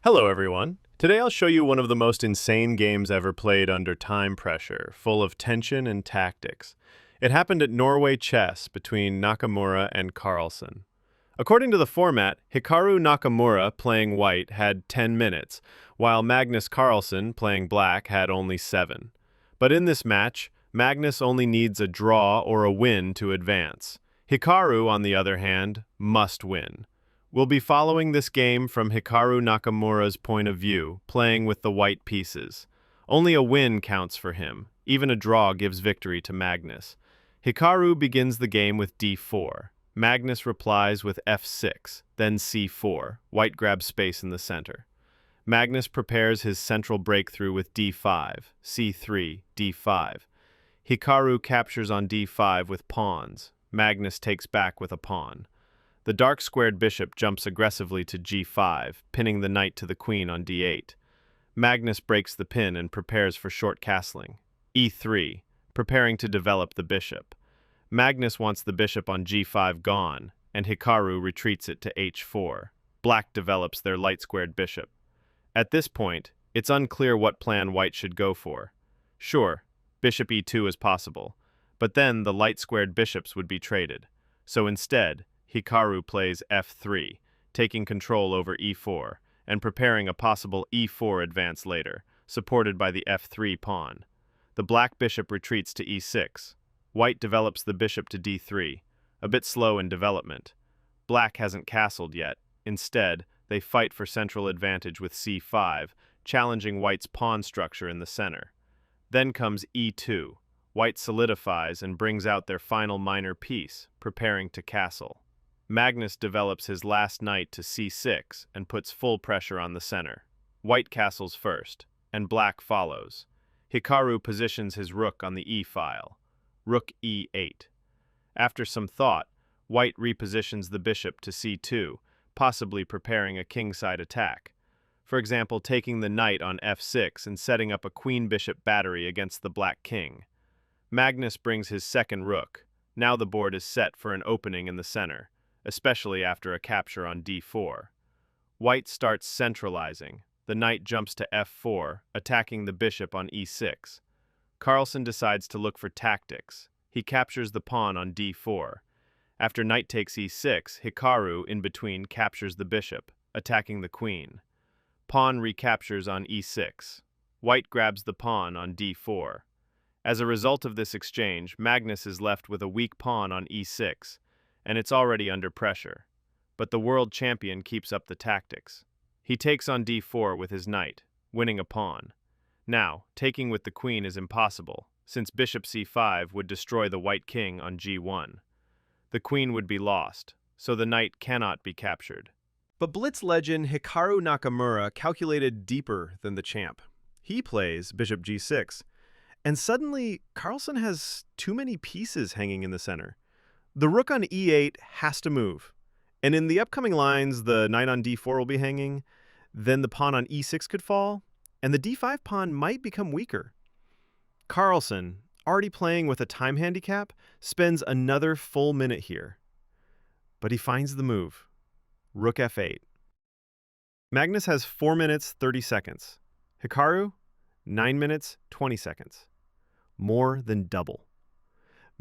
Hello everyone. Today I'll show you one of the most insane games ever played under time pressure, full of tension and tactics. It happened at Norway Chess between Nakamura and Carlsen. According to the format, Hikaru Nakamura, playing white, had 10 minutes, while Magnus Carlsen, playing black, had only 7. But in this match, Magnus only needs a draw or a win to advance. Hikaru, on the other hand, must win. We'll be following this game from Hikaru Nakamura's point of view, playing with the white pieces. Only a win counts for him. Even a draw gives victory to Magnus. Hikaru begins the game with d4. Magnus replies with f6, then c4. White grabs space in the center. Magnus prepares his central breakthrough with d5, c3, d5. Hikaru captures on d5 with pawns. Magnus takes back with a pawn. The dark-squared bishop jumps aggressively to g5, pinning the knight to the queen on d8. Magnus breaks the pin and prepares for short castling. e3, preparing to develop the bishop. Magnus wants the bishop on g5 gone, and Hikaru retreats it to h4. Black develops their light-squared bishop. At this point, it's unclear what plan white should go for. Sure, bishop e2 is possible, but then the light-squared bishops would be traded. So instead, Hikaru plays f3, taking control over e4, and preparing a possible e4 advance later, supported by the f3 pawn. The black bishop retreats to e6. White develops the bishop to d3, a bit slow in development. Black hasn't castled yet. Instead, they fight for central advantage with c5, challenging white's pawn structure in the center. Then comes e2. White solidifies and brings out their final minor piece, preparing to castle. Magnus develops his last knight to c6 and puts full pressure on the center. White castles first, and black follows. Hikaru positions his rook on the e-file. Rook e8. After some thought, white repositions the bishop to c2, possibly preparing a kingside attack. For example, taking the knight on f6 and setting up a queen-bishop battery against the black king. Magnus brings his second rook. Now the board is set for an opening in the center, especially after a capture on d4. White starts centralizing. The knight jumps to f4, attacking the bishop on e6. Carlsen decides to look for tactics. He captures the pawn on d4. After knight takes e6, Hikaru, in between, captures the bishop, attacking the queen. Pawn recaptures on e6. White grabs the pawn on d4. As a result of this exchange, Magnus is left with a weak pawn on e6, and it's already under pressure. But the world champion keeps up the tactics. He takes on d4 with his knight, winning a pawn. Now, taking with the queen is impossible, since bishop c5 would destroy the white king on g1. The queen would be lost, so the knight cannot be captured. But Blitz legend Hikaru Nakamura calculated deeper than the champ. He plays bishop g6, and suddenly Carlsen has too many pieces hanging in the center. The rook on e8 has to move, and in the upcoming lines, the knight on d4 will be hanging, then the pawn on e6 could fall, and the d5 pawn might become weaker. Carlsen, already playing with a time handicap, spends another full minute here. But he finds the move. Rook f8. Magnus has 4 minutes, 30 seconds. Hikaru, 9 minutes, 20 seconds. More than double.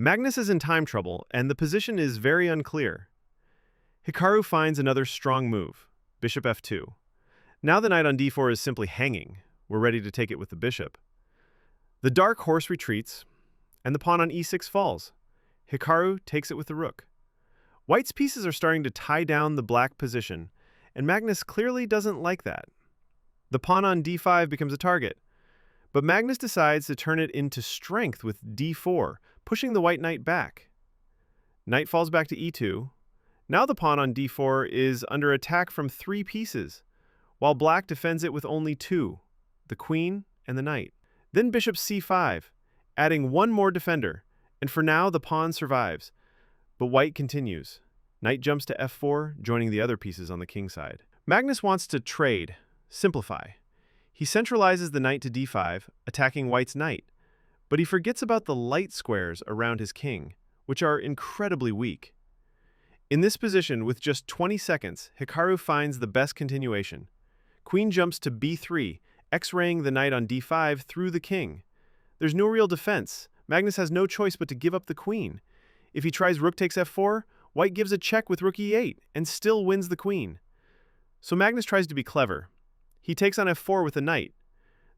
Magnus is in time trouble, and the position is very unclear. Hikaru finds another strong move, bishop f2. Now the knight on d4 is simply hanging. We're ready to take it with the bishop. The dark horse retreats, and the pawn on e6 falls. Hikaru takes it with the rook. White's pieces are starting to tie down the black position, and Magnus clearly doesn't like that. The pawn on d5 becomes a target, but Magnus decides to turn it into strength with d4, pushing the white knight back. Knight falls back to e2. Now the pawn on d4 is under attack from 3 pieces, while black defends it with only 2, the queen and the knight. Then bishop c5, adding 1 more defender, and for now the pawn survives. But white continues. Knight jumps to f4, joining the other pieces on the king side. Magnus wants to trade, simplify. He centralizes the knight to d5, attacking white's knight, but he forgets about the light squares around his king, which are incredibly weak. In this position, with just 20 seconds, Hikaru finds the best continuation. Queen jumps to b3, x-raying the knight on d5 through the king. There's no real defense. Magnus has no choice but to give up the queen. If he tries rook takes f4, white gives a check with rook e8 and still wins the queen. So Magnus tries to be clever. He takes on f4 with a knight.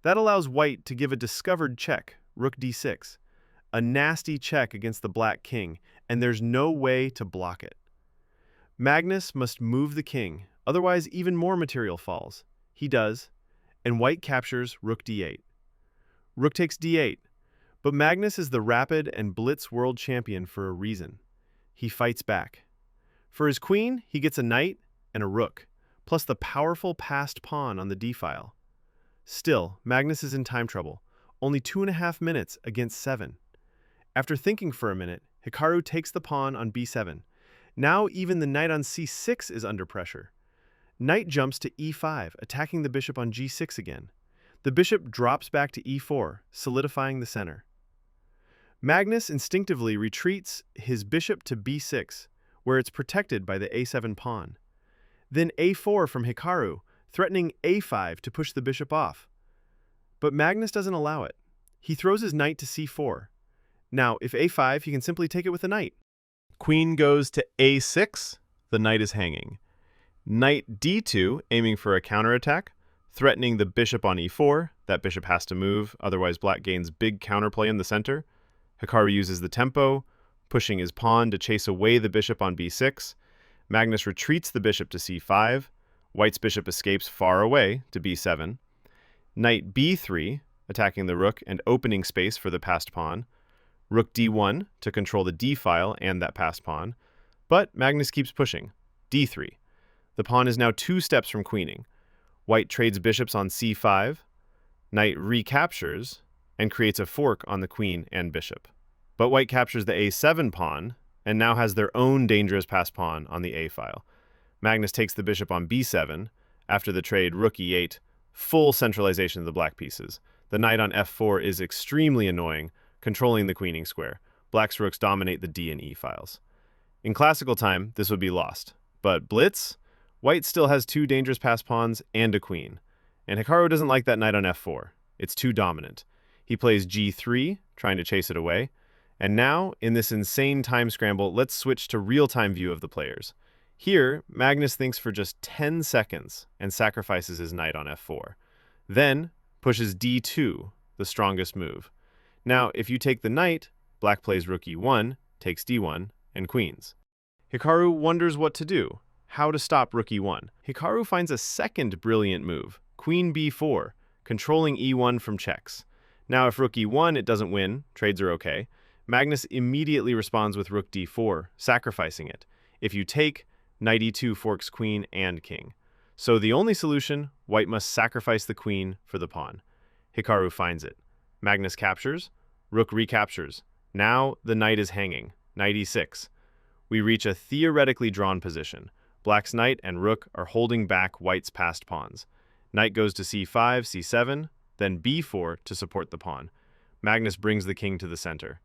That allows white to give a discovered check, rook d6. A nasty check against the black king, and there's no way to block it. Magnus must move the king, otherwise even more material falls. He does, and white captures rook d8. Rook takes d8, but Magnus is the rapid and blitz world champion for a reason. He fights back. For his queen, he gets a knight and a rook, plus the powerful passed pawn on the d-file. Still, Magnus is in time trouble, only 2.5 minutes against 7. After thinking for a minute, Hikaru takes the pawn on b7. Now even the knight on c6 is under pressure. Knight jumps to e5, attacking the bishop on g6 again. The bishop drops back to e4, solidifying the center. Magnus instinctively retreats his bishop to b6, where it's protected by the a7 pawn. Then a4 from Hikaru, threatening a5 to push the bishop off. But Magnus doesn't allow it. He throws his knight to c4. Now, if a5, he can simply take it with a knight. Queen goes to a6, the knight is hanging. Knight d2, aiming for a counterattack, threatening the bishop on e4. That bishop has to move, otherwise black gains big counterplay in the center. Hikaru uses the tempo, pushing his pawn to chase away the bishop on b6. Magnus retreats the bishop to c5. White's bishop escapes far away to b7. Knight b3, attacking the rook and opening space for the passed pawn. Rook d1 to control the d-file and that passed pawn. But Magnus keeps pushing. d3. The pawn is now 2 steps from queening. White trades bishops on c5. Knight recaptures and creates a fork on the queen and bishop. But white captures the a7 pawn and now has their own dangerous passed pawn on the a-file. Magnus takes the bishop on b7. After the trade rook e8, full centralization of the black pieces. The knight on f4 is extremely annoying, controlling the queening square. Black's rooks dominate the d and e files. In classical time, this would be lost. But blitz? White still has 2 dangerous passed pawns and a queen. And Hikaru doesn't like that knight on f4. It's too dominant. He plays g3, trying to chase it away. And now, in this insane time scramble, let's switch to real-time view of the players. Here, Magnus thinks for just 10 seconds and sacrifices his knight on f4. Then, pushes d2, the strongest move. Now, if you take the knight, black plays rook e1, takes d1, and queens. Hikaru wonders what to do, how to stop rook e1. Hikaru finds a second brilliant move, queen b4, controlling e1 from checks. Now, if rook e1, it doesn't win, trades are okay. Magnus immediately responds with rook d4, sacrificing it. If you take, knight e2 forks queen and king. So the only solution, white must sacrifice the queen for the pawn. Hikaru finds it. Magnus captures, rook recaptures. Now the knight is hanging, knight e6. We reach a theoretically drawn position. Black's knight and rook are holding back white's passed pawns. Knight goes to c5, c7, then b4 to support the pawn. Magnus brings the king to the center.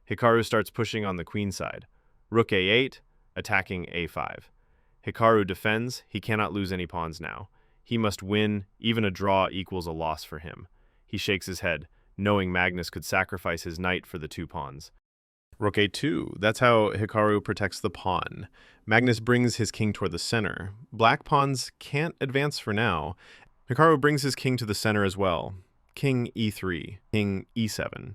Hikaru starts pushing on the queen side. Rook a8, attacking a5. Hikaru defends, he cannot lose any pawns now. He must win, even a draw equals a loss for him. He shakes his head, knowing Magnus could sacrifice his knight for the 2 pawns. Rook a2, that's how Hikaru protects the pawn. Magnus brings his king toward the center. Black pawns can't advance for now. Hikaru brings his king to the center as well. King e3, king e7.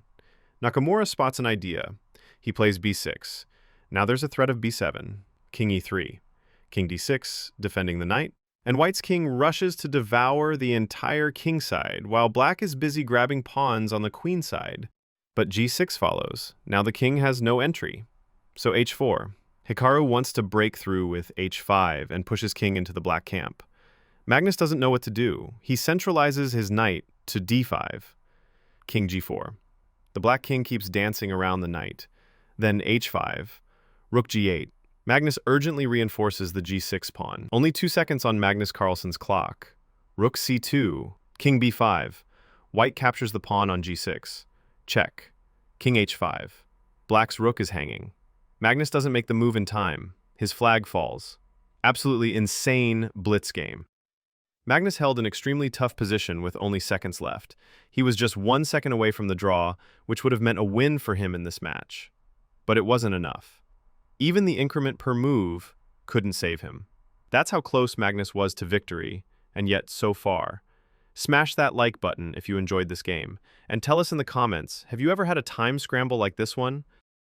Nakamura spots an idea. He plays b6. Now there's a threat of b7, king e3, king d6, defending the knight, and white's king rushes to devour the entire king side, while black is busy grabbing pawns on the queen side. But g6 follows. Now the king has no entry. So h4. Hikaru wants to break through with h5 and push his king into the black camp. Magnus doesn't know what to do. He centralizes his knight to d5. King g4. The black king keeps dancing around the knight. Then h5. Rook g8. Magnus urgently reinforces the g6 pawn. Only 2 seconds on Magnus Carlsen's clock. Rook c2. King b5. White captures the pawn on g6. Check. King h5. Black's rook is hanging. Magnus doesn't make the move in time. His flag falls. Absolutely insane blitz game. Magnus held an extremely tough position with only seconds left. He was just 1 second away from the draw, which would have meant a win for him in this match. But it wasn't enough. Even the increment per move couldn't save him. That's how close Magnus was to victory, and yet so far. Smash that like button if you enjoyed this game, and tell us in the comments, have you ever had a time scramble like this one?